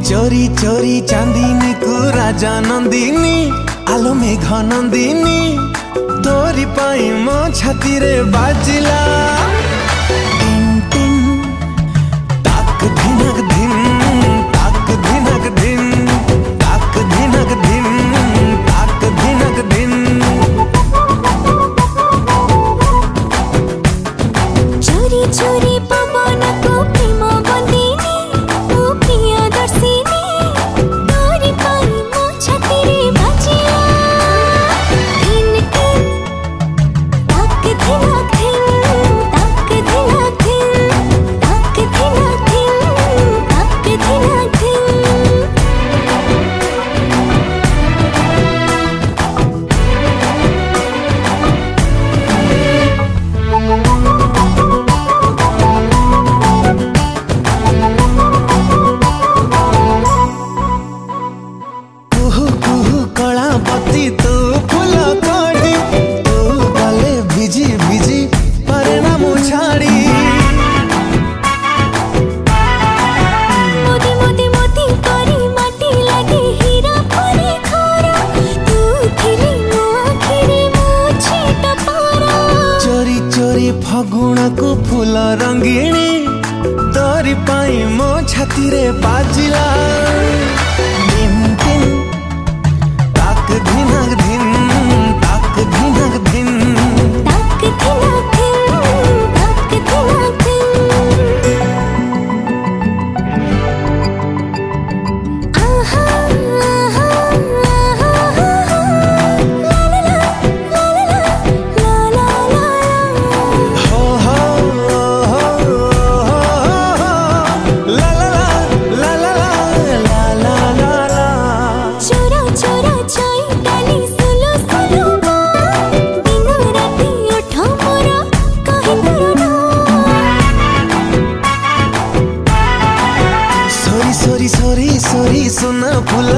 चोरी चोरी चांदनी को राजनंदिनी आलो मेघ नंदिनी तोरी पाई मो छाती रे बाजिला टिन टिन ताक धिनक धिन ताक धिनक धिन ताक धिनक धिन ताक धिनक धिन। चोरी चोरी पवन को प्रेम बंदिनी ओ प्रिय दर्शिनी तोरी पाई मो छाती रे बाजिला टिन टिन ताक धिनक धिन ताक धिनक धिन ताक धिनक धिन ताक धिनक धिन। तू फूल कड़ी तू गले भिजी भिजी परे ना मुछाड़ी मोती मोती मोती करी माटी लागे हीरा परे खारा तू थिली मो आखिरे मो छेटा पारा। चोरी चोरी फगुण को फूल रंगीणी तोरी पाई मो छाती रे बाजिला टिन टिन ताक धिनक धिन ताक धिनक धिन ताक धिनक धिन ताक धिनक धिन। आहा आहा आहा ला ला ला ला ला ला ला हो ला ला ला ला ला ला ला ला। चोरा चोरा चाई डाली सुलो सुलो दिन राती उठा मोरा कहीं करो सोरी सोरी सोरी सोरी सुना फूल